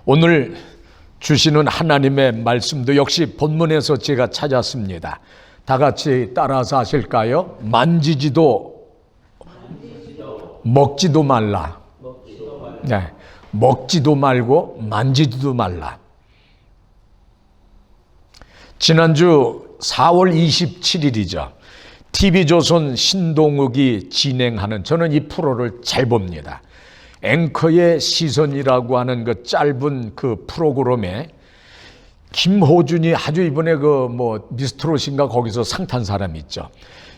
오늘 주시는 하나님의 말씀도 역시 본문에서 제가 찾았습니다. 다 같이 따라서 하실까요? 만지지도 먹지도 말라. 네, 먹지도 말고 만지지도 말라. 지난주 4월 27일이죠. TV조선 신동욱이 진행하는, 저는 이 프로를 잘 봅니다. 앵커의 시선이라고 하는 그 짧은 그 프로그램에 김호준이 아주 이번에 미스트롯인가 거기서 상 탄 사람 있죠.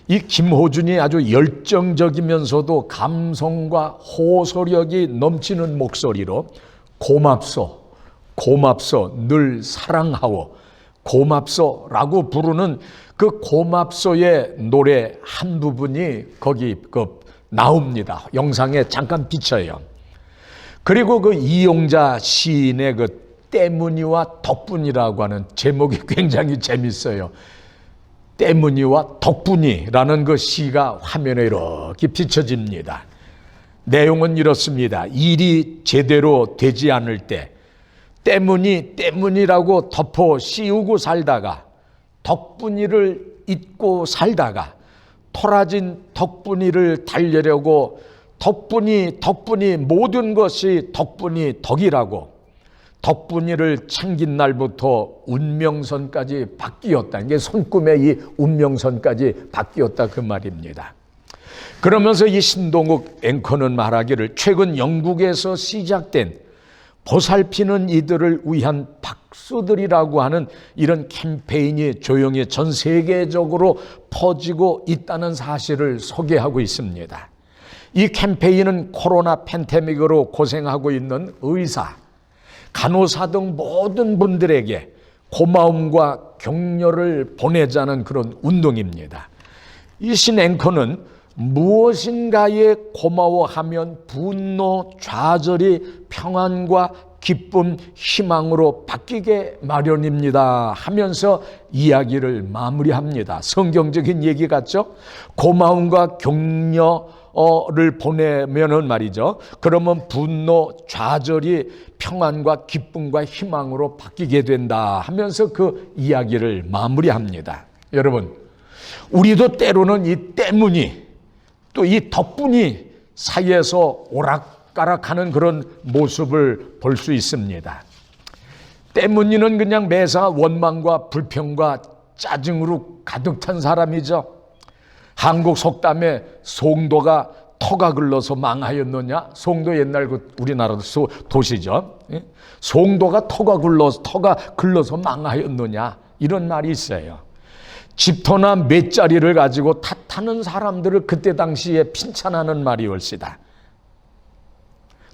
이 김호준이 아주 열정적이면서도 감성과 호소력이 넘치는 목소리로 고맙소, 고맙소, 늘 사랑하오, 고맙소라고 부르는 그 고맙소의 노래 한 부분이 거기 나옵니다. 영상에 잠깐 비쳐요. 그리고 그 이용자 시인의 그 때문이와 덕분이라고 하는 제목이 굉장히 재밌어요. 때문이와 덕분이라는 그 시가 화면에 이렇게 비춰집니다. 내용은 이렇습니다. 일이 제대로 되지 않을 때 때문이라고 덮어 씌우고 살다가 덕분이를 잊고 살다가 토라진 덕분이를 달려려고 덕분이 모든 것이 덕분이 덕이라고 덕분이를 챙긴 날부터 운명선까지 바뀌었다. 이게 손금의 이 운명선까지 바뀌었다 그 말입니다. 그러면서 이 신동욱 앵커는 말하기를 최근 영국에서 시작된 보살피는 이들을 위한 박수들이라고 하는 이런 캠페인이 조용히 전 세계적으로 퍼지고 있다는 사실을 소개하고 있습니다. 이 캠페인은 코로나 팬데믹으로 고생하고 있는 의사, 간호사 등 모든 분들에게 고마움과 격려를 보내자는 그런 운동입니다. 이 신 앵커는 무엇인가에 고마워하면 분노, 좌절이 평안과 기쁨, 희망으로 바뀌게 마련입니다 하면서 이야기를 마무리합니다. 성경적인 얘기 같죠? 고마움과 격려를 보내면은 말이죠. 그러면 분노, 좌절이 평안과 기쁨과 희망으로 바뀌게 된다 하면서 그 이야기를 마무리합니다. 여러분, 우리도 때로는 이 때문이 또 이 덕분이 사이에서 오락가락하는 그런 모습을 볼 수 있습니다. 때문이는 그냥 매사 원망과 불평과 짜증으로 가득 찬 사람이죠. 한국 속담에 송도가 터가 글러서 망하였느냐? 송도 옛날 우리나라 도시죠. 송도가 터가 글러서 망하였느냐? 이런 말이 있어요. 집터나 맷자리를 가지고 탓하는 사람들을 그때 당시에 칭찬하는 말이올시다.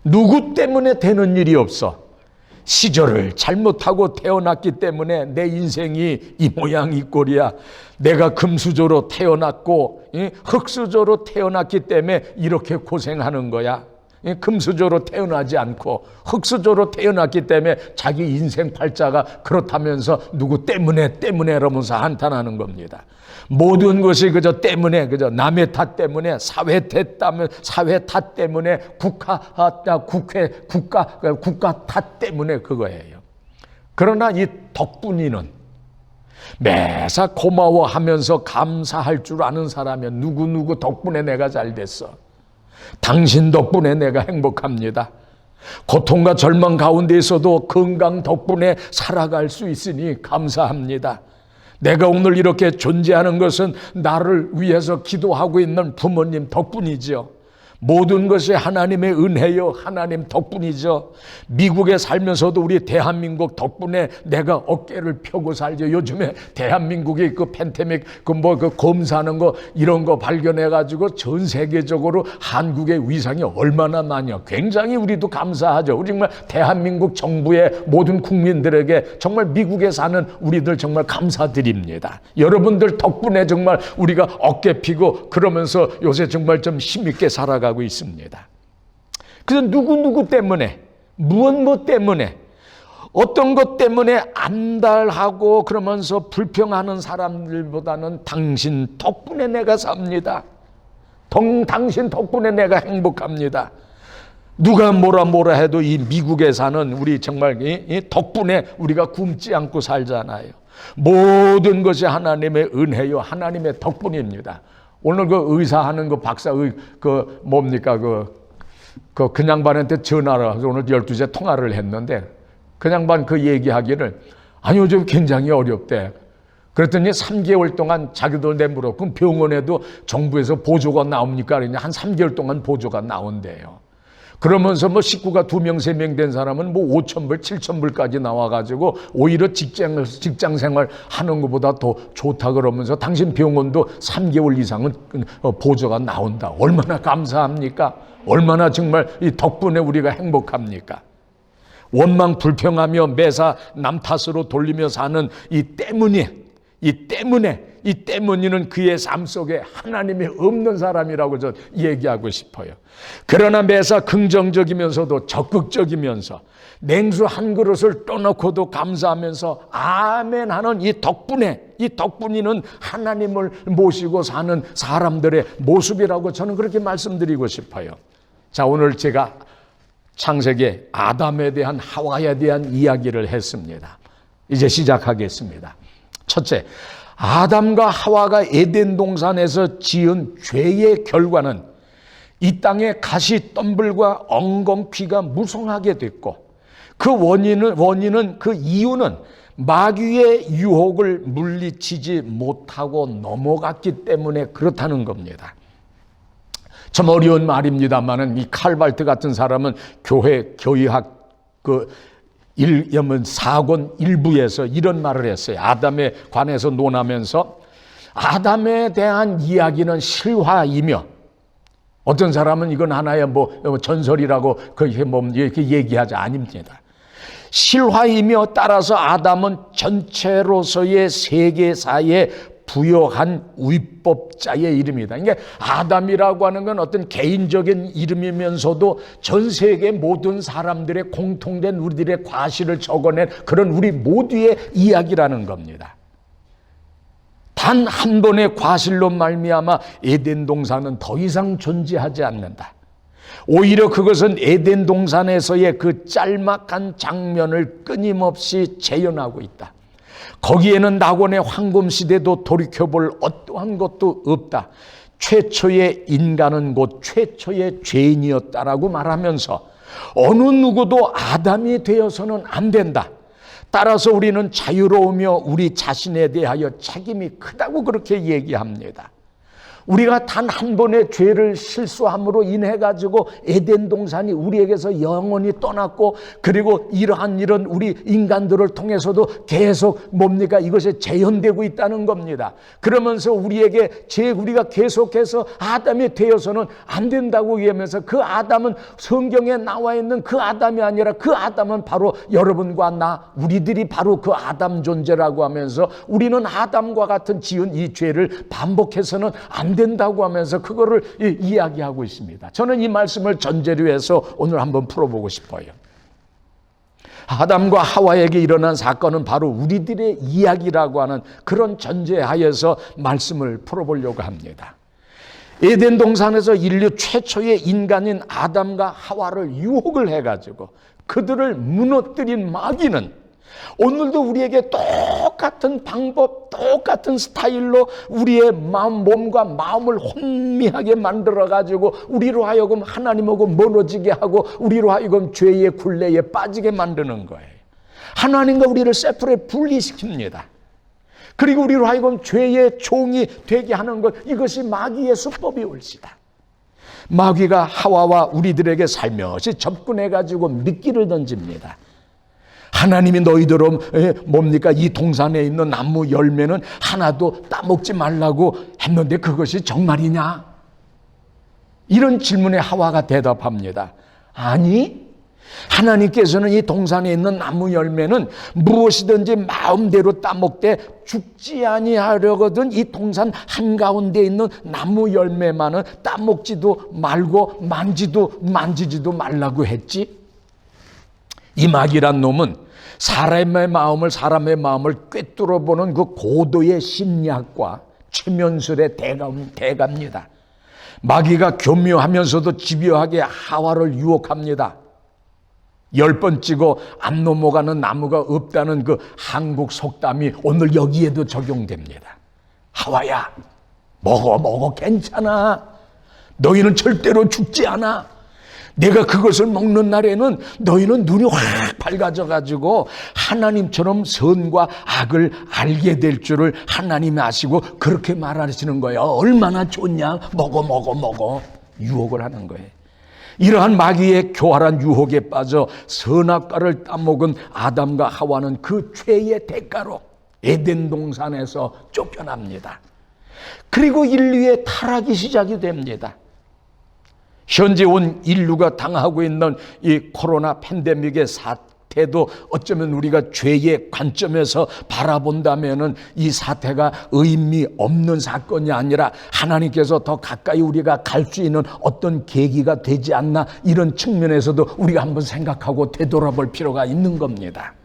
누구 때문에 되는 일이 없어. 시절을 잘못하고 태어났기 때문에 내 인생이 이 모양 이 꼴이야. 내가 금수저로 태어났고 흙수저로 태어났기 때문에 이렇게 고생하는 거야. 금수저로 태어나지 않고 흙수저로 태어났기 때문에 자기 인생 팔자가 그렇다면서 누구 때문에 이러면서 한탄하는 겁니다. 모든 것이 그저 때문에, 그저 남의 탓 때문에, 사회 탓 때문에, 국가 탓 때문에 그거예요. 그러나 이 덕분이는 매사 고마워하면서 감사할 줄 아는 사람이야. 누구 덕분에 내가 잘 됐어. 당신 덕분에 내가 행복합니다. 고통과 절망 가운데에서도 건강 덕분에 살아갈 수 있으니 감사합니다. 내가 오늘 이렇게 존재하는 것은 나를 위해서 기도하고 있는 부모님 덕분이죠. 모든 것이 하나님의 은혜요, 하나님 덕분이죠. 미국에 살면서도 우리 대한민국 덕분에 내가 어깨를 펴고 살죠. 요즘에 대한민국이 그 팬데믹 검사하는 거 이런 거 발견해 가지고 전 세계적으로 한국의 위상이 얼마나 많냐. 굉장히 우리도 감사하죠. 우리 정말 대한민국 정부의 모든 국민들에게 정말 미국에 사는 우리들 정말 감사드립니다. 여러분들 덕분에 정말 우리가 어깨 펴고 그러면서 요새 정말 좀 힘있게 살아가고 있습니다. 그래서 누구 때문에, 무엇 때문에, 어떤 것 때문에 안달하고 그러면서 불평하는 사람들보다는 당신 덕분에 내가 삽니다. 당신 덕분에 내가 행복합니다. 누가 뭐라 해도 이 미국에 사는 우리 정말 이 덕분에 우리가 굶지 않고 살잖아요. 모든 것이 하나님의 은혜요, 하나님의 덕분입니다. 오늘 그 의사하는 그 박사 그 뭡니까 그 양반한테 전화를 해서 오늘 12시에 통화를 했는데 그 양반 그 얘기하기를 아니 요즘 굉장히 어렵대. 그랬더니 3개월 동안 자기도 내물어. 그럼 병원에도 정부에서 보조가 나옵니까? 그러냐 한 3개월 동안 보조가 나온대요. 그러면서 뭐 식구가 2명, 3명 된 사람은 뭐 5,000불, 7,000불까지 나와가지고 오히려 직장 생활 하는 것보다 더 좋다 그러면서 당신 병원도 3개월 이상은 보조가 나온다. 얼마나 감사합니까? 얼마나 정말 이 덕분에 우리가 행복합니까? 원망 불평하며 매사 남 탓으로 돌리며 사는 이 때문이는 그의 삶 속에 하나님이 없는 사람이라고 저 얘기하고 싶어요. 그러나 매사 긍정적이면서도 적극적이면서 냉수 한 그릇을 떠놓고도 감사하면서 아멘 하는 이 덕분이는 하나님을 모시고 사는 사람들의 모습이라고 저는 그렇게 말씀드리고 싶어요. 자, 오늘 제가 창세기 아담에 대한 하와에 대한 이야기를 했습니다. 이제 시작하겠습니다. 첫째, 아담과 하와가 에덴 동산에서 지은 죄의 결과는 이 땅의 가시덤불과 엉겅퀴가 무성하게 됐고 그 원인은 그 이유는 마귀의 유혹을 물리치지 못하고 넘어갔기 때문에 그렇다는 겁니다. 참 어려운 말입니다만은 이 칼발트 같은 사람은 교의학 사권 일부에서 이런 말을 했어요. 아담에 관해서 논하면서 아담에 대한 이야기는 실화이며 어떤 사람은 이건 하나의 전설이라고 이렇게 얘기하지 아닙니다. 실화이며 따라서 아담은 전체로서의 세계사에 부여한 위법자의 이름이다. 그러니까 아담이라고 하는 건 어떤 개인적인 이름이면서도 전 세계 모든 사람들의 공통된 우리들의 과실을 적어낸 그런 우리 모두의 이야기라는 겁니다. 단 한 번의 과실로 말미암아 에덴 동산은 더 이상 존재하지 않는다. 오히려 그것은 에덴 동산에서의 그 짤막한 장면을 끊임없이 재현하고 있다. 거기에는 낙원의 황금 시대도 돌이켜볼 어떠한 것도 없다. 최초의 인간은 곧 최초의 죄인이었다라고 말하면서 어느 누구도 아담이 되어서는 안 된다. 따라서 우리는 자유로우며 우리 자신에 대하여 책임이 크다고 그렇게 얘기합니다. 우리가 단 한 번의 죄를 실수함으로 인해 가지고 에덴 동산이 우리에게서 영원히 떠났고 그리고 이러한 일은 우리 인간들을 통해서도 계속 이것이 재현되고 있다는 겁니다. 그러면서 우리가 계속해서 아담이 되어서는 안 된다고 얘기하면서 그 아담은 성경에 나와 있는 그 아담이 아니라 그 아담은 바로 여러분과 나 우리들이 바로 그 아담 존재라고 하면서 우리는 아담과 같은 지은 이 죄를 반복해서는 안 된다고 하면서 그거를 이야기하고 있습니다. 저는 이 말씀을 전제로 해서 오늘 한번 풀어보고 싶어요. 아담과 하와에게 일어난 사건은 바로 우리들의 이야기라고 하는 그런 전제하에서 말씀을 풀어보려고 합니다. 에덴 동산에서 인류 최초의 인간인 아담과 하와를 유혹을 해가지고 그들을 무너뜨린 마귀는 오늘도 우리에게 똑같은 방법, 똑같은 스타일로 우리의 몸과 마음을 혼미하게 만들어가지고 우리로 하여금 하나님하고 멀어지게 하고 우리로 하여금 죄의 굴레에 빠지게 만드는 거예요. 하나님과 우리를 세퍼레이트 분리시킵니다. 그리고 우리로 하여금 죄의 종이 되게 하는 것, 이것이 마귀의 수법이 올시다. 마귀가 하와와 우리들에게 살며시 접근해가지고 미끼를 던집니다. 하나님이 너희들은 이 동산에 있는 나무 열매는 하나도 따먹지 말라고 했는데 그것이 정말이냐? 이런 질문에 하와가 대답합니다. 아니, 하나님께서는 이 동산에 있는 나무 열매는 무엇이든지 마음대로 따먹되 죽지 아니하려거든 이 동산 한가운데 있는 나무 열매만은 따먹지도 말고 만지지도 말라고 했지. 이 마귀란 놈은 사람의 마음을 꿰뚫어보는 그 고도의 심리학과 최면술의 대가입니다. 마귀가 교묘하면서도 집요하게 하와를 유혹합니다. 10번 찍어 안 넘어가는 나무가 없다는 그 한국 속담이 오늘 여기에도 적용됩니다. 하와야, 먹어, 괜찮아. 너희는 절대로 죽지 않아. 내가 그것을 먹는 날에는 너희는 눈이 확 밝아져가지고 하나님처럼 선과 악을 알게 될 줄을 하나님이 아시고 그렇게 말하시는 거예요. 얼마나 좋냐. 먹어. 유혹을 하는 거예요. 이러한 마귀의 교활한 유혹에 빠져 선악과를 따먹은 아담과 하와는 그 죄의 대가로 에덴 동산에서 쫓겨납니다. 그리고 인류의 타락이 시작이 됩니다. 현재 온 인류가 당하고 있는 이 코로나 팬데믹의 사태도 어쩌면 우리가 죄의 관점에서 바라본다면은 이 사태가 의미 없는 사건이 아니라 하나님께서 더 가까이 우리가 갈 수 있는 어떤 계기가 되지 않나, 이런 측면에서도 우리가 한번 생각하고 되돌아볼 필요가 있는 겁니다.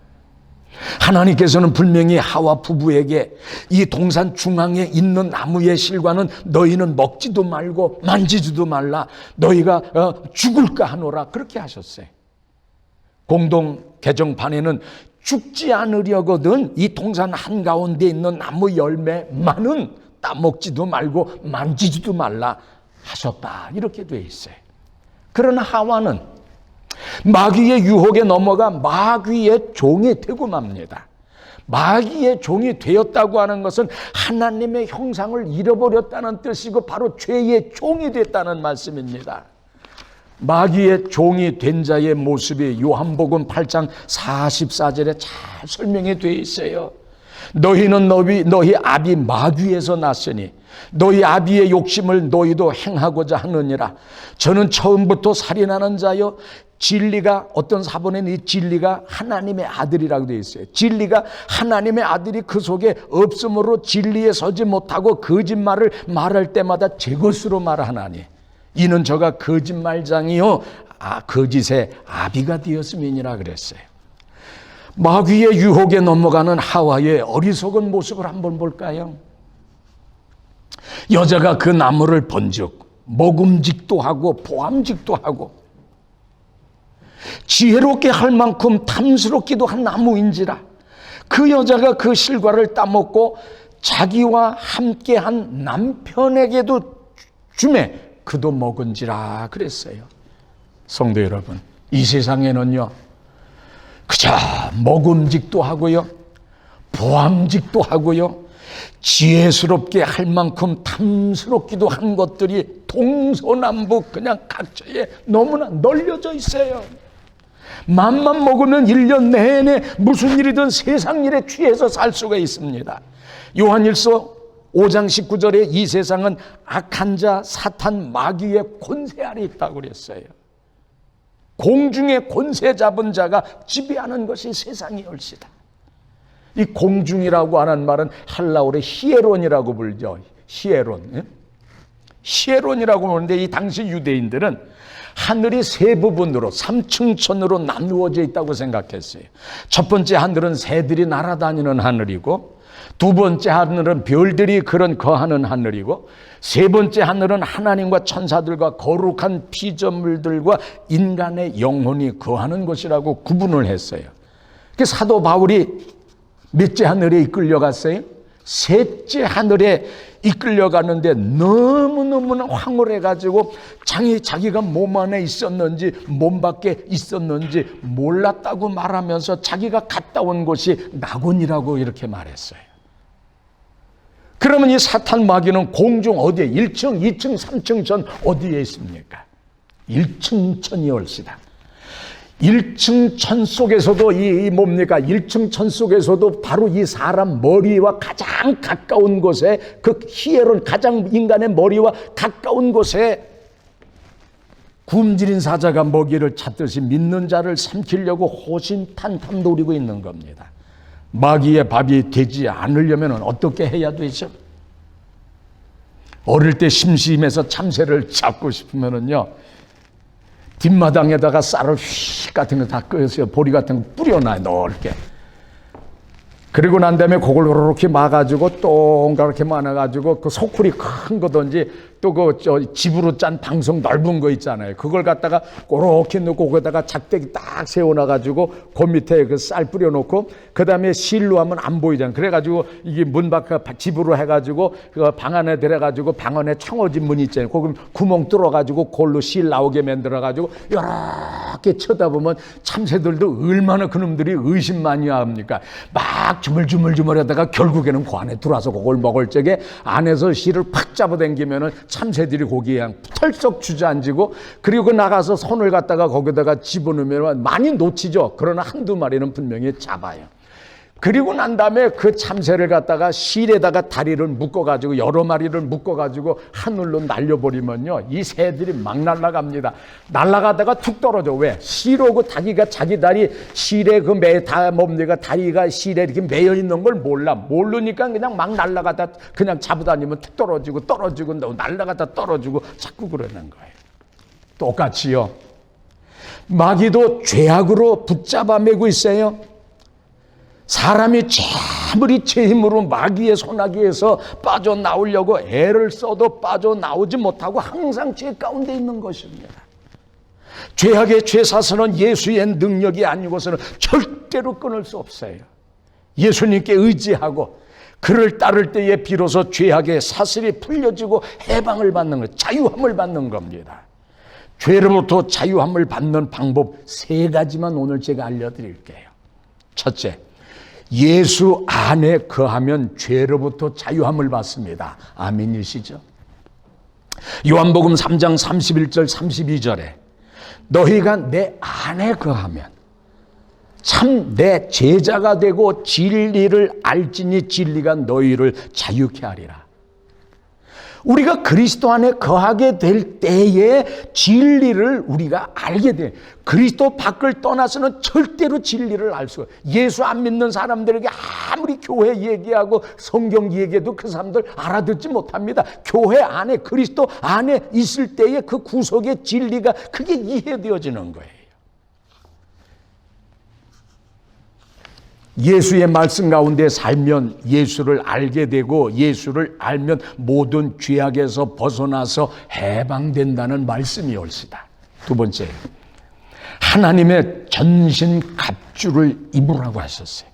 하나님께서는 분명히 하와 부부에게 이 동산 중앙에 있는 나무의 실과는 너희는 먹지도 말고 만지지도 말라, 너희가 죽을까 하노라, 그렇게 하셨어요. 공동 개정판에는 죽지 않으려거든 이 동산 한가운데 있는 나무 열매만은 따먹지도 말고 만지지도 말라 하셨다, 이렇게 돼 있어요. 그러나 하와는 마귀의 유혹에 넘어가 마귀의 종이 되고 맙니다. 마귀의 종이 되었다고 하는 것은 하나님의 형상을 잃어버렸다는 뜻이고 바로 죄의 종이 됐다는 말씀입니다. 마귀의 종이 된 자의 모습이 요한복음 8장 44절에 잘 설명이 되어 있어요. 너희는 너희 아비 마귀에서 났으니 너희 아비의 욕심을 너희도 행하고자 하느니라. 저는 처음부터 살인하는 자여, 진리가, 어떤 사본에는 이 진리가 하나님의 아들이라고 되어 있어요. 진리가 하나님의 아들이 그 속에 없으므로 진리에 서지 못하고 거짓말을 말할 때마다 제 것으로 말하나니 이는 저가 거짓말장이요 거짓의 아비가 되었음이니라 그랬어요. 마귀의 유혹에 넘어가는 하와의 어리석은 모습을 한번 볼까요? 여자가 그 나무를 본즉 먹음직도 하고 보암직도 하고 지혜롭게 할 만큼 탐스럽기도 한 나무인지라. 그 여자가 그 실과를 따먹고 자기와 함께한 남편에게도 주매 그도 먹은지라 그랬어요. 성도 여러분, 이 세상에는요 그저 먹음직도 하고요 보암직도 하고요 지혜스럽게 할 만큼 탐스럽기도 한 것들이 동서남북 그냥 각처에 너무나 널려져 있어요. 맘만 먹으면 1년 내내 무슨 일이든 세상 일에 취해서 살 수가 있습니다. 요한일서 5장 19절에 이 세상은 악한 자 사탄 마귀의 권세 아래 있다고 그랬어요. 공중의 권세 잡은 자가 지배하는 것이 세상이 얼씨다. 이 공중이라고 하는 말은 헬라어로 히에론이라고 불죠. 히에론. 히에론이라고 하는데 이 당시 유대인들은 하늘이 세 부분으로 삼층천으로 나누어져 있다고 생각했어요. 첫 번째 하늘은 새들이 날아다니는 하늘이고, 두 번째 하늘은 별들이 그런 거하는 하늘이고, 세 번째 하늘은 하나님과 천사들과 거룩한 피조물들과 인간의 영혼이 거하는 곳이라고 구분을 했어요. 그 사도 바울이 몇째 하늘에 이끌려갔어요? 셋째 하늘에 이끌려가는데 너무너무나 황홀해가지고 자기가 몸 안에 있었는지 몸 밖에 있었는지 몰랐다고 말하면서 자기가 갔다 온 곳이 낙원이라고 이렇게 말했어요. 그러면 이 사탄 마귀는 공중 어디에 1층, 2층, 3층 전 어디에 있습니까? 1층 천이 올시다. 1층 천 속에서도 이 뭡니까? 1층 천 속에서도 바로 이 사람 머리와 가장 가까운 곳에 그 히에론 가장 인간의 머리와 가까운 곳에 굶주린 사자가 먹이를 찾듯이 믿는 자를 삼키려고 호신탄탄 노리고 있는 겁니다. 마귀의 밥이 되지 않으려면 어떻게 해야 되죠? 어릴 때 심심해서 참새를 잡고 싶으면은요 뒷마당에다가 쌀을 휙 같은 거 다 끄어서 보리 같은 거 뿌려놔요, 넓게. 그리고 난 다음에 그걸 이렇게 막아가지고 동그랗게 많아가지고 그 소쿠리 큰 거든지 또 그 집으로 짠 방석 넓은 거 있잖아요. 그걸 갖다가 꼬렇게 넣고 거기다가 작대기 딱 세워놔가지고 그 밑에 그 쌀 뿌려놓고 그 다음에 실로 하면 안 보이잖아요. 그래가지고 이게 문 밖에 집으로 해가지고 그 방 안에 들어가지고 방 안에 청어진 문 있잖아요. 거기 구멍 뚫어가지고 그걸로 실 나오게 만들어가지고 이렇게 쳐다보면 참새들도 얼마나 그놈들이 의심 많이 합니까? 막 주물주물주물하다가 결국에는 그 안에 들어와서 그걸 먹을 적에 안에서 실을 팍 잡아당기면은 참새들이 거기에 그냥 털썩 주저앉고 그리고 나가서 손을 갖다가 거기다가 집어넣으면 많이 놓치죠. 그러나 한두 마리는 분명히 잡아요. 그리고 난 다음에 그 참새를 갖다가 실에다가 다리를 묶어가지고 여러 마리를 묶어가지고 하늘로 날려버리면요. 이 새들이 막 날아갑니다. 날아가다가 툭 떨어져. 왜? 실하고 자기가 자기 다리 실에 그 뭡니까? 다리가 실에 이렇게 매여 있는 걸 몰라. 모르니까 그냥 막 날아가다 그냥 잡아다니면 툭 떨어지고 날아가다 떨어지고 자꾸 그러는 거예요. 똑같이요. 마귀도 죄악으로 붙잡아 매고 있어요. 사람이 아무리 제 힘으로 마귀의 소나기에서 빠져나오려고 애를 써도 빠져나오지 못하고 항상 죄 가운데 있는 것입니다. 죄악의 죄사슬은 예수의 능력이 아니고서는 절대로 끊을 수 없어요. 예수님께 의지하고 그를 따를 때에 비로소 죄악의 사슬이 풀려지고 해방을 받는 것, 자유함을 받는 겁니다. 죄로부터 자유함을 받는 방법 3가지만 오늘 제가 알려드릴게요. 첫째, 예수 안에 거하면 죄로부터 자유함을 받습니다. 아멘이시죠? 요한복음 3장 31절 32절에 너희가 내 안에 거하면 참 내 제자가 되고 진리를 알지니 진리가 너희를 자유케 하리라. 우리가 그리스도 안에 거하게 될 때에 진리를 우리가 알게 돼. 그리스도 밖을 떠나서는 절대로 진리를 알 수가. 예수 안 믿는 사람들에게 아무리 교회 얘기하고 성경 얘기해도 그 사람들 알아듣지 못합니다. 교회 안에 그리스도 안에 있을 때에 그 구속의 진리가 그게 이해되어지는 거예요. 예수의 말씀 가운데 살면 예수를 알게 되고 예수를 알면 모든 죄악에서 벗어나서 해방된다는 말씀이 옳시다. 두 번째, 하나님의 전신 갑주를 입으라고 하셨어요.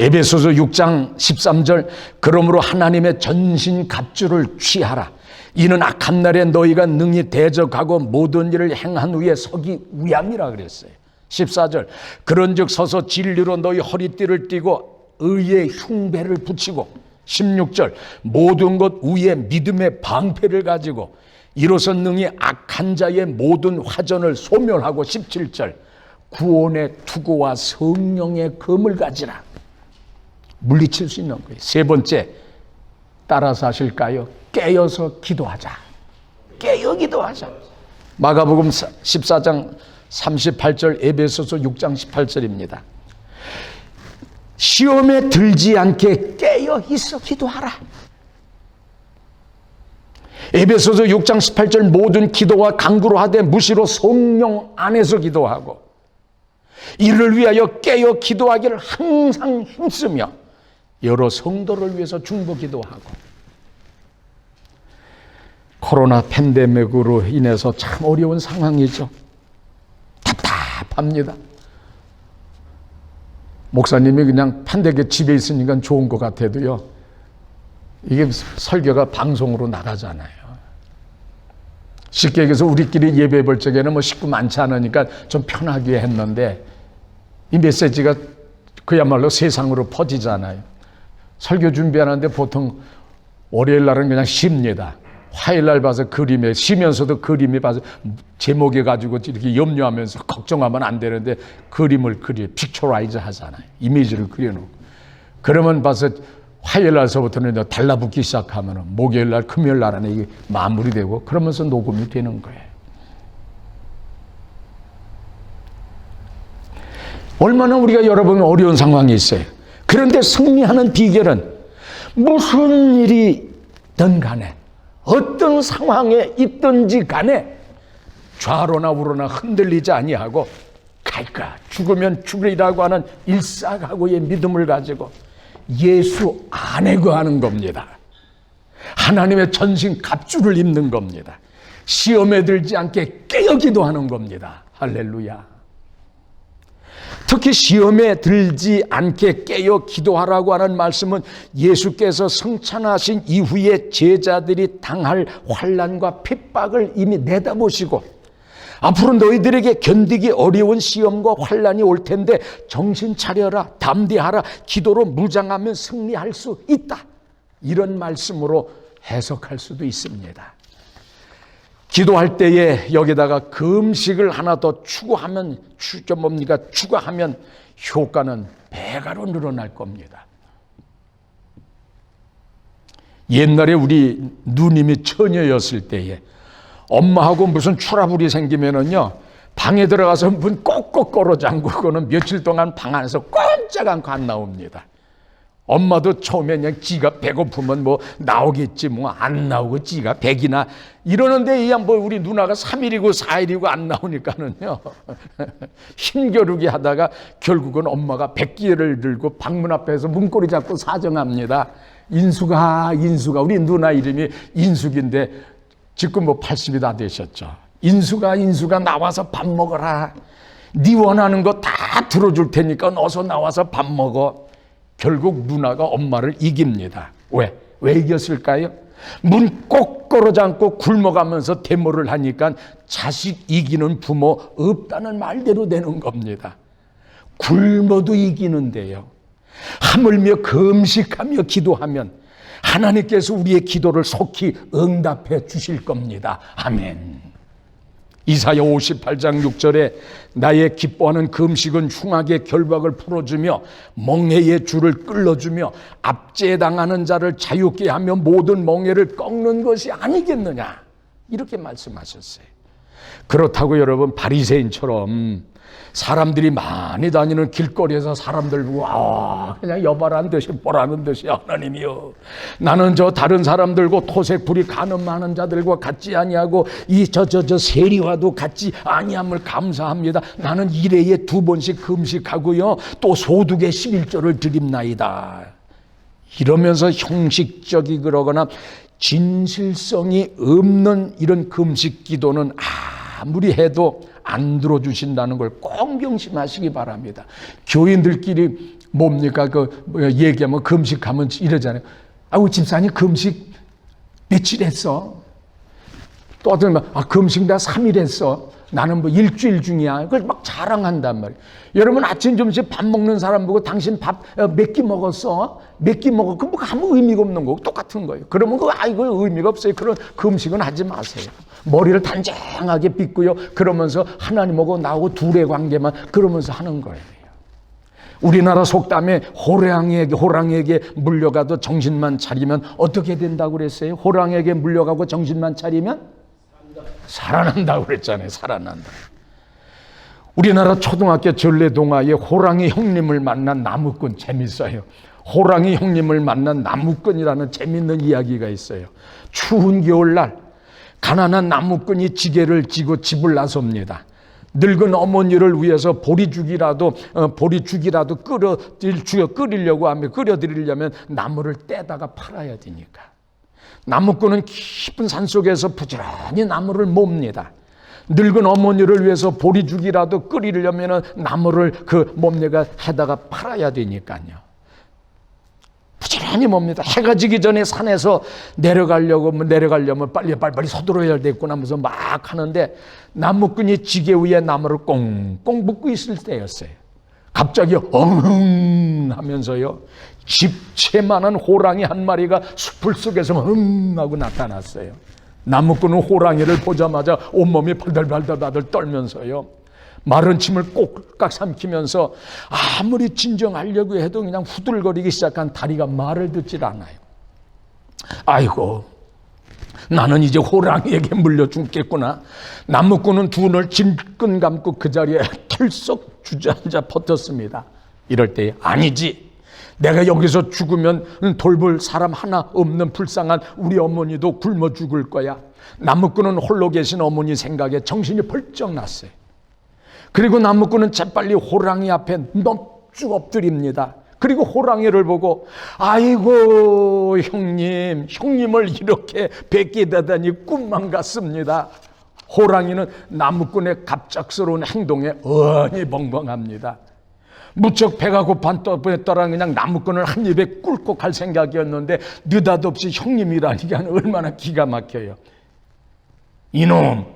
에베소서 6장 13절 그러므로 하나님의 전신 갑주를 취하라. 이는 악한 날에 너희가 능히 대적하고 모든 일을 행한 후에 서기 위함이라 그랬어요. 14절 그런즉 서서 진리로 너희 허리띠를 띠고 의의 흉배를 붙이고 16절 모든 것 위에 믿음의 방패를 가지고 이로써 능히 악한 자의 모든 화전을 소멸하고 17절 구원의 투구와 성령의 검을 가지라. 물리칠 수 있는 거예요. 세 번째, 따라서 하실까요? 깨어서 기도하자. 깨어 기도하자. 마가복음 14장 38절 에베소서 6장 18절입니다. 시험에 들지 않게 깨어 있어 기도하라. 에베소서 6장 18절 모든 기도와 간구로 하되 무시로 성령 안에서 기도하고 이를 위하여 깨어 기도하기를 항상 힘쓰며 여러 성도를 위해서 중보 기도하고. 코로나 팬데믹으로 인해서 참 어려운 상황이죠. 답답합니다. 목사님이 그냥 판대게 집에 있으니까 좋은 것 같아도요, 이게 설교가 방송으로 나가잖아요. 쉽게 얘기해서 우리끼리 예배 볼 적에는 뭐 식구 많지 않으니까 좀 편하게 했는데 이 메시지가 그야말로 세상으로 퍼지잖아요. 설교 준비하는데 보통 월요일 날은 그냥 쉽니다. 화요일 날 봐서 그림에 쉬면서도 그림에 봐서 제목에 가지고 이렇게 염려하면서 걱정하면 안 되는데 그림을 픽처라이즈 하잖아요. 이미지를 그려놓고. 그러면 봐서 화요일 날서부터는 달라붙기 시작하면 목요일 날, 금요일 날 안에 이게 마무리되고 그러면서 녹음이 되는 거예요. 얼마나 우리가 여러분 어려운 상황이 있어요. 그런데 승리하는 비결은 무슨 일이든 간에 어떤 상황에 있든지 간에 좌로나 우로나 흔들리지 아니하고 갈까 죽으면 죽으리라고 하는 일사각오의 믿음을 가지고 예수 안에 거하는 겁니다. 하나님의 전신 갑주를 입는 겁니다. 시험에 들지 않게 깨어 기도하는 겁니다. 할렐루야. 특히 시험에 들지 않게 깨어 기도하라고 하는 말씀은 예수께서 성찬하신 이후에 제자들이 당할 환난과 핍박을 이미 내다보시고 앞으로 너희들에게 견디기 어려운 시험과 환난이 올 텐데 정신 차려라, 담대하라, 기도로 무장하면 승리할 수 있다. 이런 말씀으로 해석할 수도 있습니다. 기도할 때에 여기다가 금식을 하나 더 추가하면 효과는 배가로 늘어날 겁니다. 옛날에 우리 누님이 처녀였을 때에 엄마하고 무슨 트러블이 생기면은요, 방에 들어가서 문 꼭꼭 걸어 잠그고는 며칠 동안 방 안에서 꼼짝 않고 안 나옵니다. 엄마도 처음에 그냥 지가 배고프면 뭐 나오겠지, 뭐 안 나오고 지가 백이나 이러는데 이 뭐 우리 누나가 3일이고 4일이고 안 나오니까는요 힘겨루기 하다가 결국은 엄마가 백기를 들고 방문 앞에서 문고리 잡고 사정합니다. 인수가 우리 누나 이름이 인숙인데 지금 뭐 80이 다 되셨죠. 인수가 나와서 밥 먹어라. 네 원하는 거 다 들어줄 테니까 어서 나와서 밥 먹어. 결국 누나가 엄마를 이깁니다. 왜 이겼을까요? 문 꼭 걸어 잠고 굶어가면서 데모를 하니까 자식 이기는 부모 없다는 말대로 되는 겁니다. 굶어도 이기는데요, 하물며 금식하며 기도하면 하나님께서 우리의 기도를 속히 응답해 주실 겁니다. 아멘. 이사야 58장 6절에 나의 기뻐하는 금식은 흉악의 결박을 풀어주며 멍해의 줄을 끌어주며 압제당하는 자를 자유케 하며 모든 멍해를 꺾는 것이 아니겠느냐, 이렇게 말씀하셨어요. 그렇다고 여러분, 바리새인처럼 사람들이 많이 다니는 길거리에서 사람들 보고 그냥 여바란 듯이 보라는 듯이 하나님이여, 나는 저 다른 사람들과 토색불이 가늠 많은 자들과 같지 아니하고 이 저 세리와도 같지 아니함을 감사합니다. 나는 일회에 2번씩 금식하고요, 또 소득의 11조를 드립나이다. 이러면서 형식적이거나 진실성이 없는 이런 금식 기도는 아무리 해도 안 들어주신다는 걸 꼭 명심하시기 바랍니다. 교인들끼리 뭡니까? 얘기하면 금식하면 이러잖아요. 집사님 금식 며칠 했어? 또 어떤 금식 나 3일 했어. 나는 뭐 일주일 중이야. 그걸 막 자랑한단 말이에요. 여러분, 아침 점심 밥 먹는 사람 보고 당신 밥 몇 끼 먹었어? 몇 끼 먹어? 그럼 뭐 아무 의미가 없는 거고 똑같은 거예요. 그러면 이거 의미가 없어요. 그런 금식은 하지 마세요. 머리를 단정하게 빗고요, 그러면서 하나님하고 나하고 둘의 관계만 그러면서 하는 거예요. 우리나라 속담에 호랑이에게 물려가도 정신만 차리면 어떻게 된다고 그랬어요? 호랑이에게 물려가고 정신만 차리면 살아난다고 그랬잖아요. 살아난다. 우리나라 초등학교 전래동화에 호랑이 형님을 만난 나무꾼, 재밌어요. 호랑이 형님을 만난 나무꾼이라는 재밌는 이야기가 있어요. 추운 겨울날 가난한 나무꾼이 지게를 지고 집을 나섭니다. 늙은 어머니를 위해서 보리죽이라도 끓여드리려면 나무를 떼다가 팔아야 되니까 나무꾼은 깊은 산속에서 부지런히 나무를 몹니다. 늙은 어머니를 위해서 보리죽이라도 끓이려면 나무를 해다가 팔아야 되니까요. 부지런히 뭡니다. 해가 지기 전에 산에서 내려가려면 빨리 서둘러야 되겠구나 하면서 막 하는데 나무꾼이 지게 위에 나무를 꽁꽁 묶고 있을 때였어요. 갑자기 엉 하면서요, 집채만한 호랑이 한 마리가 숲을 속에서 하고 나타났어요. 나무꾼은 호랑이를 보자마자 온몸이 발달발달 떨면서요, 마른 침을 꼭딱 삼키면서 아무리 진정하려고 해도 그냥 후들거리기 시작한 다리가 말을 듣질 않아요. 아이고, 나는 이제 호랑이에게 물려 죽겠구나. 나무꾼은 두 눈을 질끈 감고 그 자리에 털썩 주저앉아 버텼습니다. 이럴 때 아니지, 내가 여기서 죽으면 돌볼 사람 하나 없는 불쌍한 우리 어머니도 굶어 죽을 거야. 나무꾼은 홀로 계신 어머니 생각에 정신이 벌쩍 났어요. 그리고 나무꾼은 재빨리 호랑이 앞에 넙죽 엎드립니다. 그리고 호랑이를 보고 아이고 형님을 이렇게 뵙게 되다니 꿈만 같습니다. 호랑이는 나무꾼의 갑작스러운 행동에 어니벙벙합니다. 무척 배가 고팠더라 그냥 나무꾼을 한 입에 꿇고 갈 생각이었는데 느닷없이 형님이라니까 얼마나 기가 막혀요. 이놈,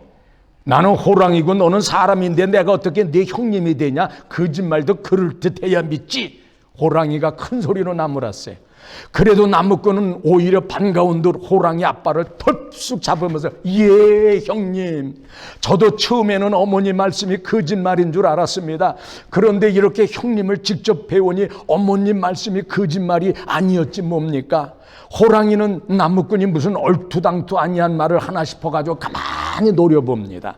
나는 호랑이고 너는 사람인데 내가 어떻게 네 형님이 되냐? 거짓말도 그럴듯해야 믿지. 호랑이가 큰 소리로 나무랐어요. 그래도 나무꾼은 오히려 반가운 듯 호랑이 앞발을 털쑥 잡으면서 예 형님, 저도 처음에는 어머니 말씀이 거짓말인 줄 알았습니다. 그런데 이렇게 형님을 직접 배우니 어머님 말씀이 거짓말이 아니었지 뭡니까? 호랑이는 나무꾼이 무슨 얼토당토 아니한 말을 하나 싶어가지고 가만히 노려봅니다.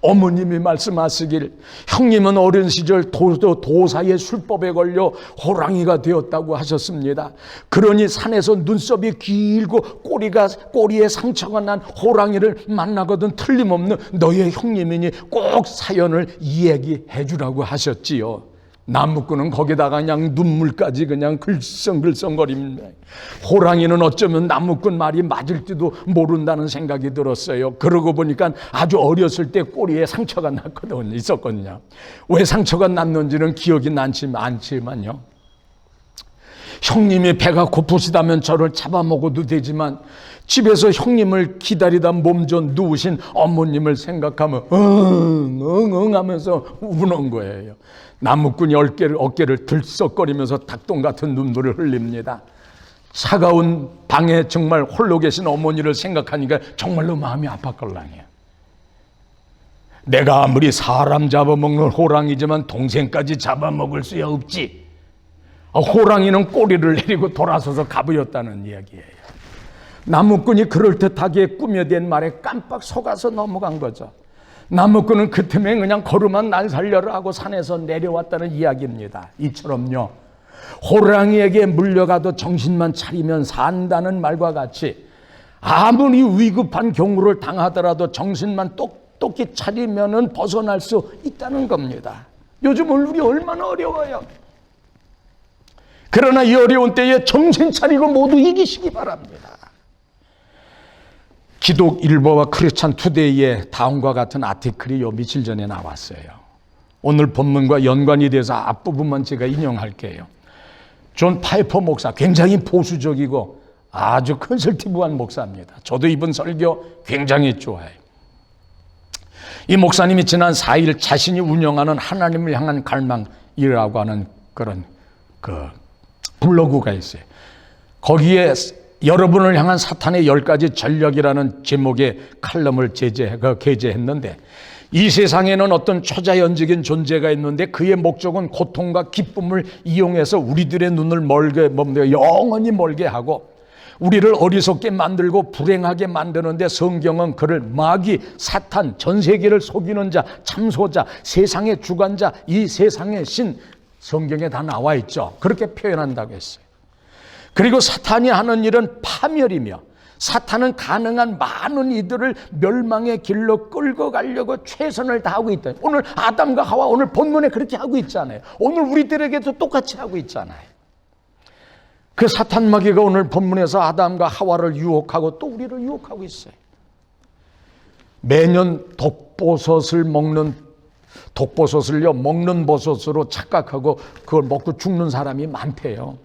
어머님이 말씀하시길 형님은 어린 시절 도사의 술법에 걸려 호랑이가 되었다고 하셨습니다. 그러니 산에서 눈썹이 길고 꼬리에 상처가 난 호랑이를 만나거든 틀림없는 너의 형님이니 꼭 사연을 이야기해 주라고 하셨지요. 나무꾼은 거기다가 그냥 눈물까지 그냥 글썽글썽거립니다. 호랑이는 어쩌면 나무꾼 말이 맞을지도 모른다는 생각이 들었어요. 그러고 보니까 아주 어렸을 때 꼬리에 상처가 있었거든요. 왜 상처가 났는지는 기억이 않지만요. 형님이 배가 고프시다면 저를 잡아먹어도 되지만 집에서 형님을 기다리다 몸져 누우신 어머님을 생각하면 응 하면서 우는 거예요. 나무꾼이 어깨를 들썩거리면서 닭똥 같은 눈물을 흘립니다. 차가운 방에 정말 홀로 계신 어머니를 생각하니까 정말로 마음이 아팠걸랑해요. 내가 아무리 사람 잡아먹는 호랑이지만 동생까지 잡아먹을 수야 없지. 호랑이는 꼬리를 내리고 돌아서서 가버렸다는 이야기예요. 나무꾼이 그럴듯하게 꾸며댄 말에 깜빡 속아서 넘어간 거죠. 나무꾼은 그 틈에 그냥 걸음만 날 살려라 하고 산에서 내려왔다는 이야기입니다. 이처럼요, 호랑이에게 물려가도 정신만 차리면 산다는 말과 같이 아무리 위급한 경우를 당하더라도 정신만 똑똑히 차리면은 벗어날 수 있다는 겁니다. 요즘 우리 얼마나 어려워요. 그러나 이 어려운 때에 정신 차리고 모두 이기시기 바랍니다. 기독일보와 크리스찬 투데이에 다음과 같은 아티클이 며칠 전에 나왔어요. 오늘 본문과 연관이 돼서 앞부분만 제가 인용할게요. 존 파이퍼 목사, 굉장히 보수적이고 아주 컨설티브한 목사입니다. 저도 이번 설교 굉장히 좋아해요. 이 목사님이 지난 4일 자신이 운영하는 하나님을 향한 갈망이라고 하는 그런 블로그가 있어요. 거기에 여러분을 향한 사탄의 10가지 전력이라는 제목의 칼럼을 게재했는데, 이 세상에는 어떤 초자연적인 존재가 있는데 그의 목적은 고통과 기쁨을 이용해서 우리들의 눈을 영원히 멀게 하고 우리를 어리석게 만들고 불행하게 만드는데, 성경은 그를 마귀, 사탄, 전 세계를 속이는 자, 참소자, 세상의 주관자, 이 세상의 신, 성경에 다 나와 있죠. 그렇게 표현한다고 했어요. 그리고 사탄이 하는 일은 파멸이며 사탄은 가능한 많은 이들을 멸망의 길로 끌고 가려고 최선을 다하고 있다. 오늘 아담과 하와 오늘 본문에 그렇게 하고 있잖아요. 오늘 우리들에게도 똑같이 하고 있잖아요. 그 사탄 마귀가 오늘 본문에서 아담과 하와를 유혹하고 또 우리를 유혹하고 있어요. 매년 독버섯을요 먹는 버섯으로 착각하고 그걸 먹고 죽는 사람이 많대요.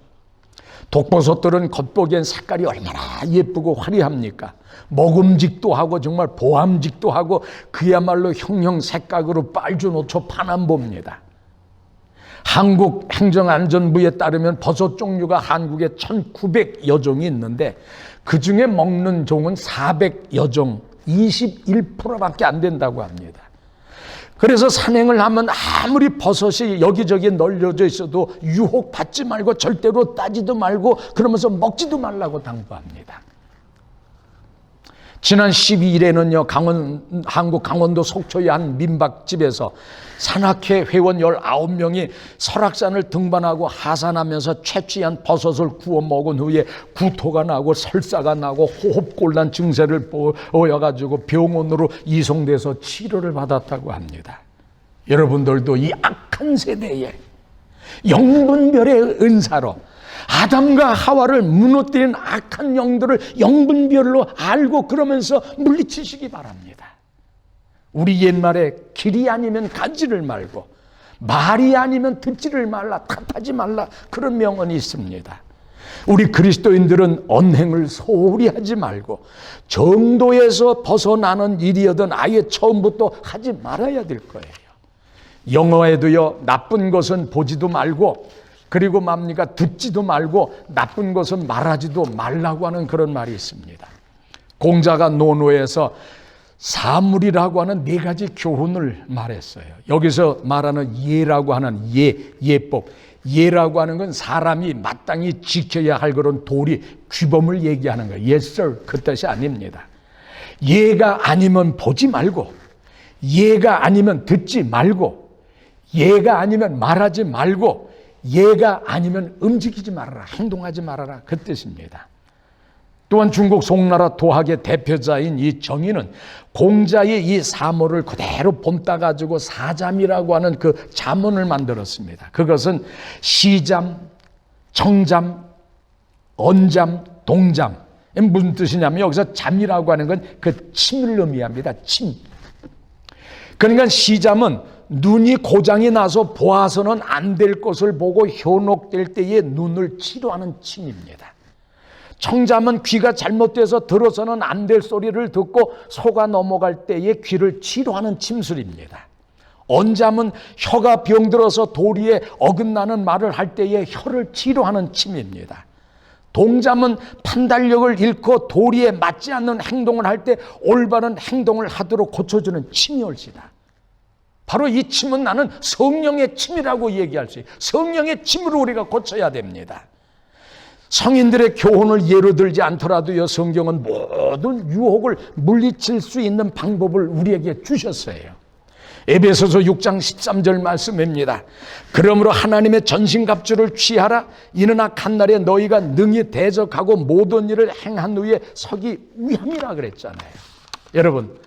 독버섯들은 겉보기엔 색깔이 얼마나 예쁘고 화려합니까? 먹음직도 하고 정말 보암직도 하고 그야말로 형형색각으로 빨주노초 파남봅니다. 한국행정안전부에 따르면 버섯 종류가 한국에 1900여 종이 있는데 그중에 먹는 종은 400여 종, 21%밖에 안 된다고 합니다. 그래서 산행을 하면 아무리 버섯이 여기저기 널려져 있어도 유혹받지 말고 절대로 따지도 말고 그러면서 먹지도 말라고 당부합니다. 지난 12일에는요, 한국 강원도 속초의 한 민박집에서 산악회 회원 19명이 설악산을 등반하고 하산하면서 채취한 버섯을 구워 먹은 후에 구토가 나고 설사가 나고 호흡곤란 증세를 보여가지고 병원으로 이송돼서 치료를 받았다고 합니다. 여러분들도 이 악한 세대에 영분별의 은사로 아담과 하와를 무너뜨린 악한 영들을 영분별로 알고 그러면서 물리치시기 바랍니다. 우리 옛말에 길이 아니면 가지를 말고 말이 아니면 듣지를 말라, 탓하지 말라, 그런 명언이 있습니다. 우리 그리스도인들은 언행을 소홀히 하지 말고 정도에서 벗어나는 일이어든 아예 처음부터 하지 말아야 될 거예요. 영어에도요, 나쁜 것은 보지도 말고, 그리고 뭡니까, 듣지도 말고 나쁜 것은 말하지도 말라고 하는 그런 말이 있습니다. 공자가 논어에서 사물이라고 하는 4가지 교훈을 말했어요. 여기서 말하는 예라고 하는 예법, 예라고 하는 건 사람이 마땅히 지켜야 할 그런 도리, 규범을 얘기하는 거예요. Yes sir, 그 뜻이 아닙니다. 예가 아니면 보지 말고, 예가 아니면 듣지 말고, 예가 아니면 말하지 말고, 예가 아니면 움직이지 말아라, 행동하지 말아라, 그 뜻입니다. 또한 중국 송나라 도학의 대표자인 이 정의는 공자의 이 사모를 그대로 본따 가지고 사잠이라고 하는 그 잠언을 만들었습니다. 그것은 시잠, 청잠, 언잠, 동잠. 무슨 뜻이냐면 여기서 잠이라고 하는 건 그 침을 의미합니다. 침. 그러니까 시잠은 눈이 고장이 나서 보아서는 안 될 것을 보고 현혹될 때에 눈을 치료하는 침입니다. 청잠은 귀가 잘못돼서 들어서는 안 될 소리를 듣고 속아 넘어갈 때에 귀를 치료하는 침술입니다. 언잠은 혀가 병들어서 도리에 어긋나는 말을 할 때에 혀를 치료하는 침입니다. 동잠은 판단력을 잃고 도리에 맞지 않는 행동을 할 때 올바른 행동을 하도록 고쳐주는 침이 올시다. 바로 이 침은 나는 성령의 침이라고 얘기할 수 있어요. 성령의 침으로 우리가 고쳐야 됩니다. 성인들의 교훈을 예로 들지 않더라도요, 성경은 모든 유혹을 물리칠 수 있는 방법을 우리에게 주셨어요. 에베소서 6장 13절 말씀입니다. 그러므로 하나님의 전신갑주를 취하라. 이는 악한 날에 너희가 능히 대적하고 모든 일을 행한 후에 서기 위함이라 그랬잖아요. 여러분,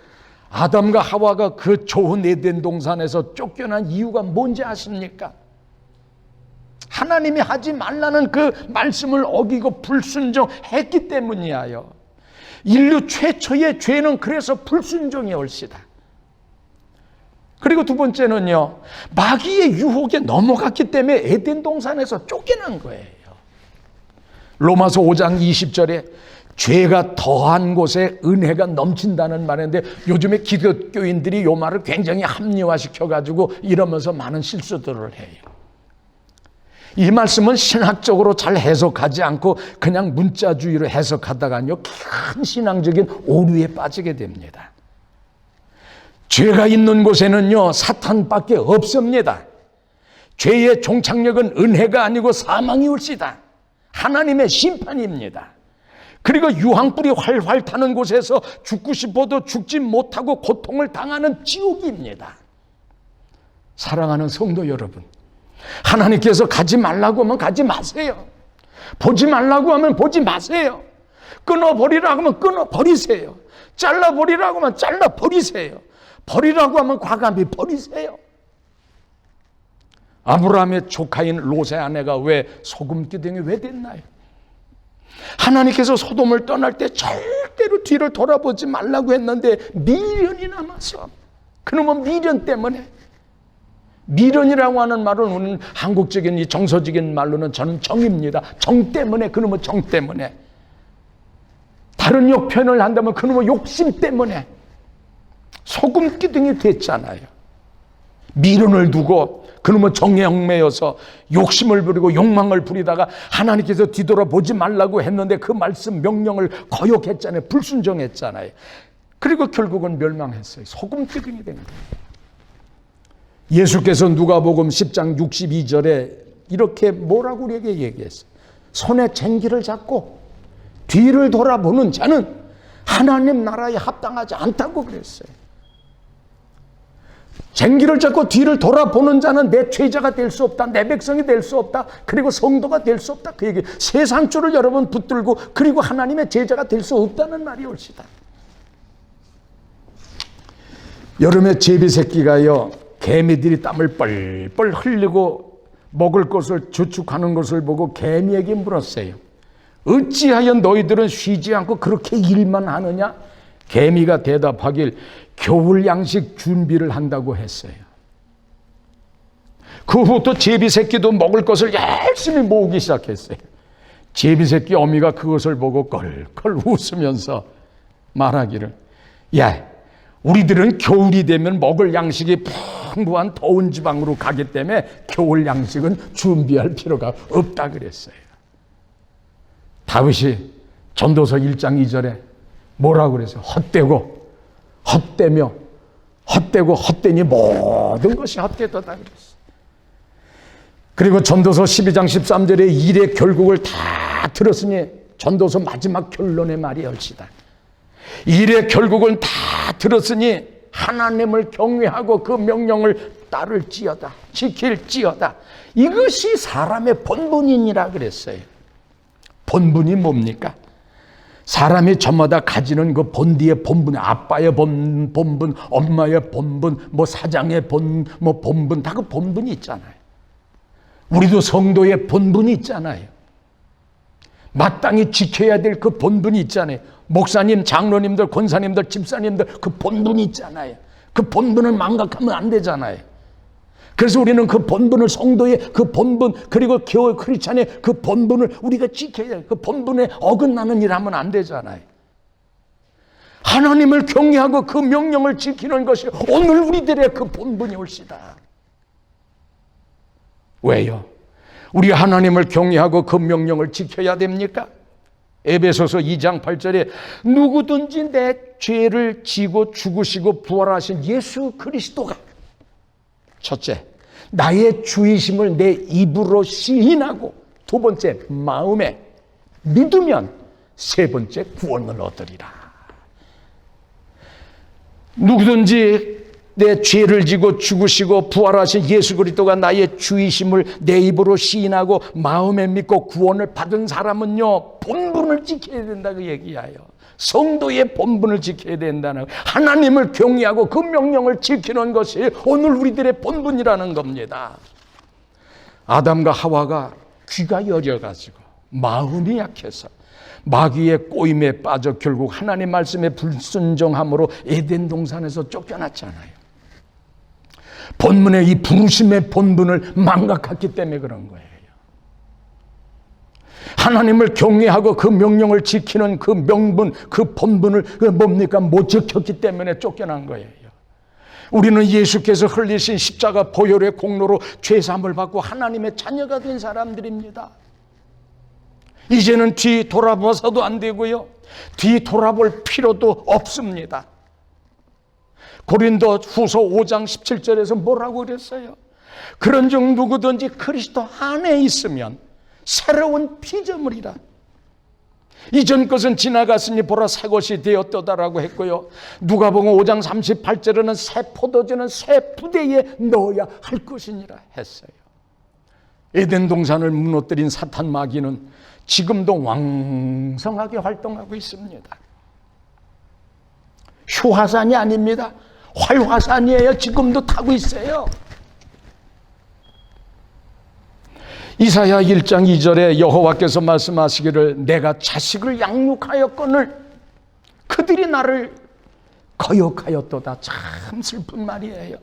아담과 하와가 그 좋은 에덴 동산에서 쫓겨난 이유가 뭔지 아십니까? 하나님이 하지 말라는 그 말씀을 어기고 불순종했기 때문이에요. 인류 최초의 죄는 그래서 불순종이 올시다. 그리고 두 번째는요, 마귀의 유혹에 넘어갔기 때문에 에덴 동산에서 쫓겨난 거예요. 로마서 5장 20절에 죄가 더한 곳에 은혜가 넘친다는 말인데, 요즘에 기독교인들이 이 말을 굉장히 합리화시켜가지고 이러면서 많은 실수들을 해요. 이 말씀은 신학적으로 잘 해석하지 않고 그냥 문자주의로 해석하다가요, 큰 신앙적인 오류에 빠지게 됩니다. 죄가 있는 곳에는요, 사탄밖에 없습니다. 죄의 종착역은 은혜가 아니고 사망이 올시다. 하나님의 심판입니다. 그리고 유황불이 활활 타는 곳에서 죽고 싶어도 죽지 못하고 고통을 당하는 지옥입니다. 사랑하는 성도 여러분, 하나님께서 가지 말라고 하면 가지 마세요. 보지 말라고 하면 보지 마세요. 끊어버리라고 하면 끊어버리세요. 잘라버리라고 하면 잘라버리세요. 버리라고 하면 과감히 버리세요. 아브라함의 조카인 롯의 아내가 왜 소금기둥이 왜 됐나요? 하나님께서 소돔을 떠날 때 절대로 뒤를 돌아보지 말라고 했는데 미련이 남아서, 그놈은 미련 때문에, 미련이라고 하는 말은 오늘 한국적인 이 정서적인 말로는 저는 정입니다. 정 때문에, 그놈은 정 때문에. 다른 욕 표현을 한다면 그놈은 욕심 때문에 소금기둥이 됐잖아요. 미련을 두고 그놈은 정에 얽매여서 욕심을 부리고 욕망을 부리다가 하나님께서 뒤돌아보지 말라고 했는데 그 말씀 명령을 거역했잖아요. 불순종했잖아요. 그리고 결국은 멸망했어요. 소금기둥이 된 거예요. 예수께서 누가복음 10장 62절에 이렇게 뭐라고 우리에게 얘기했어요? 손에 쟁기를 잡고 뒤를 돌아보는 자는 하나님 나라에 합당하지 않다고 그랬어요. 쟁기를 잡고 뒤를 돌아보는 자는 내 죄자가 될 수 없다, 내 백성이 될 수 없다, 그리고 성도가 될 수 없다, 그 얘기. 세상 줄을 여러분 붙들고 그리고 하나님의 제자가 될 수 없다는 말이 옳시다. 여름에 제비 새끼가요, 개미들이 땀을 뻘뻘 흘리고 먹을 것을 저축하는 것을 보고 개미에게 물었어요. 어찌하여 너희들은 쉬지 않고 그렇게 일만 하느냐? 개미가 대답하길 겨울 양식 준비를 한다고 했어요. 그 후 또 제비새끼도 먹을 것을 열심히 모으기 시작했어요. 제비새끼 어미가 그것을 보고 껄껄 웃으면서 말하기를, 야, 우리들은 겨울이 되면 먹을 양식이 풍부한 더운 지방으로 가기 때문에 겨울 양식은 준비할 필요가 없다 그랬어요. 다윗이 전도서 1장 2절에 뭐라고 그랬어요? 헛되고 헛되니 모든 것이 헛되도다 그랬어요. 그리고 전도서 12장 13절에 일의 결국을 다 들었으니 전도서 마지막 결론의 말이 옳시다. 일의 결국은 다 들었으니 하나님을 경외하고 그 명령을 따를지어다, 지킬지어다. 이것이 사람의 본분이니라 그랬어요. 본분이 뭡니까? 사람이 저마다 가지는 그 본디의 본분, 아빠의 본분, 엄마의 본분, 뭐 사장의 본분, 다 그 본분이 있잖아요. 우리도 성도의 본분이 있잖아요. 마땅히 지켜야 될 그 본분이 있잖아요. 목사님, 장로님들, 권사님들, 집사님들 그 본분이 있잖아요. 그 본분을 망각하면 안 되잖아요. 그래서 우리는 그 본분을, 성도의 그 본분, 그리고 교회 크리스찬의 그 본분을 우리가 지켜야 돼요. 그 본분에 어긋나는 일 하면 안 되잖아요. 하나님을 경외하고 그 명령을 지키는 것이 오늘 우리들의 그 본분이 올시다. 왜요? 우리 하나님을 경외하고 그 명령을 지켜야 됩니까? 에베소서 2장 8절에 누구든지 내 죄를 지고 죽으시고 부활하신 예수 그리스도가 첫째, 나의 주이심을 내 입으로 시인하고 두 번째, 마음에 믿으면 세 번째, 구원을 얻으리라. 누구든지 내 죄를 지고 죽으시고 부활하신 예수 그리스도가 나의 주이심을 내 입으로 시인하고 마음에 믿고 구원을 받은 사람은요, 본분을 지켜야 된다고 얘기해요. 성도의 본분을 지켜야 된다는, 하나님을 경외하고 그 명령을 지키는 것이 오늘 우리들의 본분이라는 겁니다. 아담과 하와가 귀가 여려가지고 마음이 약해서 마귀의 꼬임에 빠져 결국 하나님 말씀에 불순종함으로 에덴 동산에서 쫓겨났잖아요. 본문의 이 부르심의 본분을 망각했기 때문에 그런 거예요. 하나님을 경외하고 그 명령을 지키는 그 명분, 그 본분을 뭡니까? 못 지켰기 때문에 쫓겨난 거예요. 우리는 예수께서 흘리신 십자가 보혈의 공로로 죄사함을 받고 하나님의 자녀가 된 사람들입니다. 이제는 뒤 돌아봐서도 안 되고요, 뒤 돌아볼 필요도 없습니다. 고린도 후서 5장 17절에서 뭐라고 그랬어요? 그런즉 누구든지 그리스도 안에 있으면 새로운 피조물이라. 이전 것은 지나갔으니 보라 새 것이 되었도다라고 했고요, 누가복음 5장 38절에는 새 포도주는 새 부대에 넣어야 할 것이니라 했어요. 에덴 동산을 무너뜨린 사탄 마귀는 지금도 왕성하게 활동하고 있습니다. 휴화산이 아닙니다. 활화산이에요. 지금도 타고 있어요. 이사야 1장 2절에 여호와께서 말씀하시기를 내가 자식을 양육하였거늘 그들이 나를 거역하였도다. 참 슬픈 말이에요.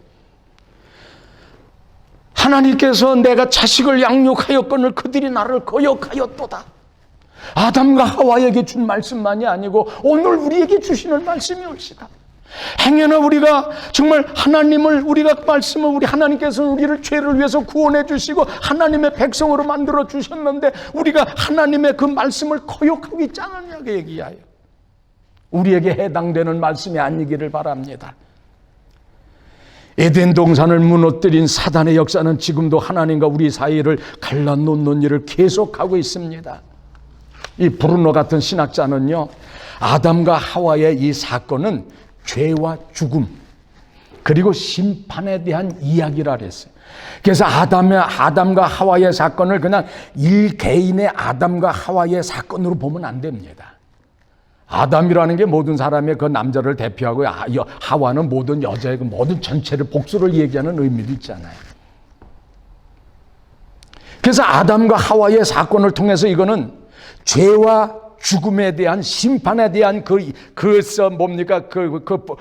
하나님께서 내가 자식을 양육하였거늘 그들이 나를 거역하였도다. 아담과 하와에게 준 말씀만이 아니고 오늘 우리에게 주시는 말씀이 옳시다. 행여나 우리가 정말 하나님을, 우리가 말씀을, 우리 하나님께서는 우리를 죄를 위해서 구원해 주시고 하나님의 백성으로 만들어 주셨는데 우리가 하나님의 그 말씀을 거역하고 있지 않느냐고 얘기하여 우리에게 해당되는 말씀이 아니기를 바랍니다. 에덴 동산을 무너뜨린 사단의 역사는 지금도 하나님과 우리 사이를 갈라놓는 일을 계속하고 있습니다. 이 브루노 같은 신학자는요, 아담과 하와의 이 사건은 죄와 죽음 그리고 심판에 대한 이야기라 그랬어요. 그래서 아담과 하와의 사건을 그냥 일개인의 아담과 하와의 사건으로 보면 안 됩니다. 아담이라는 게 모든 사람의 그 남자를 대표하고 하와는 모든 여자의 그 모든 전체를 복수를 얘기하는 의미도 있잖아요. 그래서 아담과 하와의 사건을 통해서 이거는 죄와 죽음에 대한 심판에 대한 그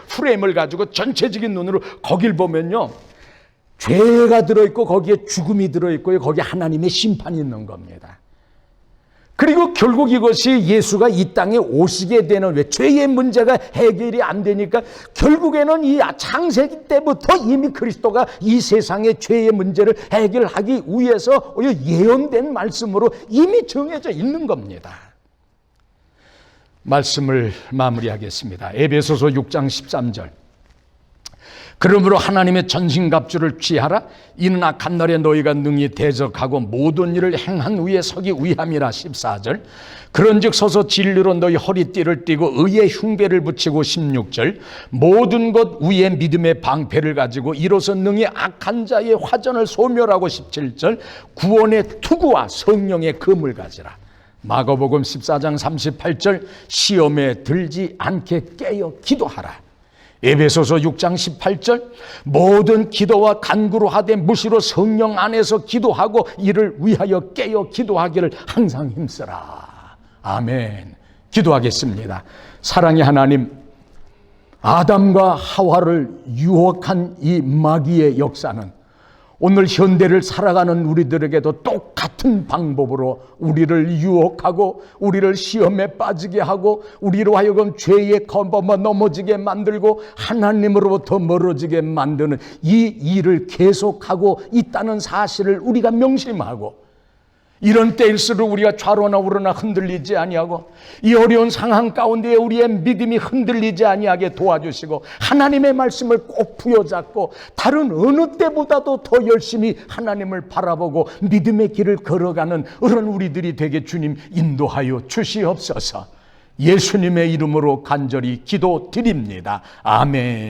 프레임을 가지고 전체적인 눈으로 거길 보면요, 죄가 들어있고 거기에 죽음이 들어있고요, 거기에 하나님의 심판이 있는 겁니다. 그리고 결국 이것이 예수가 이 땅에 오시게 되는, 왜 죄의 문제가 해결이 안 되니까 결국에는 이 창세기 때부터 이미 그리스도가 이 세상의 죄의 문제를 해결하기 위해서 예언된 말씀으로 이미 정해져 있는 겁니다. 말씀을 마무리하겠습니다. 에베소서 6장 13절. 그러므로 하나님의 전신갑주를 취하라. 이는 악한 날에 너희가 능히 대적하고 모든 일을 행한 위에 서기 위함이라. 14절. 그런즉 서서 진리로 너희 허리띠를 띠고 의의 흉배를 붙이고. 16절. 모든 것 위에 믿음의 방패를 가지고 이로써 능히 악한 자의 화전을 소멸하고. 17절. 구원의 투구와 성령의 검을 가지라. 마가복음 14장 38절. 시험에 들지 않게 깨어 기도하라. 에베소서 6장 18절. 모든 기도와 간구로 하되 무시로 성령 안에서 기도하고 이를 위하여 깨어 기도하기를 항상 힘쓰라. 아멘. 기도하겠습니다. 사랑의 하나님, 아담과 하와를 유혹한 이 마귀의 역사는 오늘 현대를 살아가는 우리들에게도 똑같은 방법으로 우리를 유혹하고 우리를 시험에 빠지게 하고 우리로 하여금 죄에 넘어지게 만들고 하나님으로부터 멀어지게 만드는 이 일을 계속하고 있다는 사실을 우리가 명심하고, 이런 때일수록 우리가 좌로나 우로나 흔들리지 아니하고 이 어려운 상황 가운데 우리의 믿음이 흔들리지 아니하게 도와주시고 하나님의 말씀을 꼭 부여잡고 다른 어느 때보다도 더 열심히 하나님을 바라보고 믿음의 길을 걸어가는 그런 우리들이 되게 주님 인도하여 주시옵소서. 예수님의 이름으로 간절히 기도드립니다. 아멘.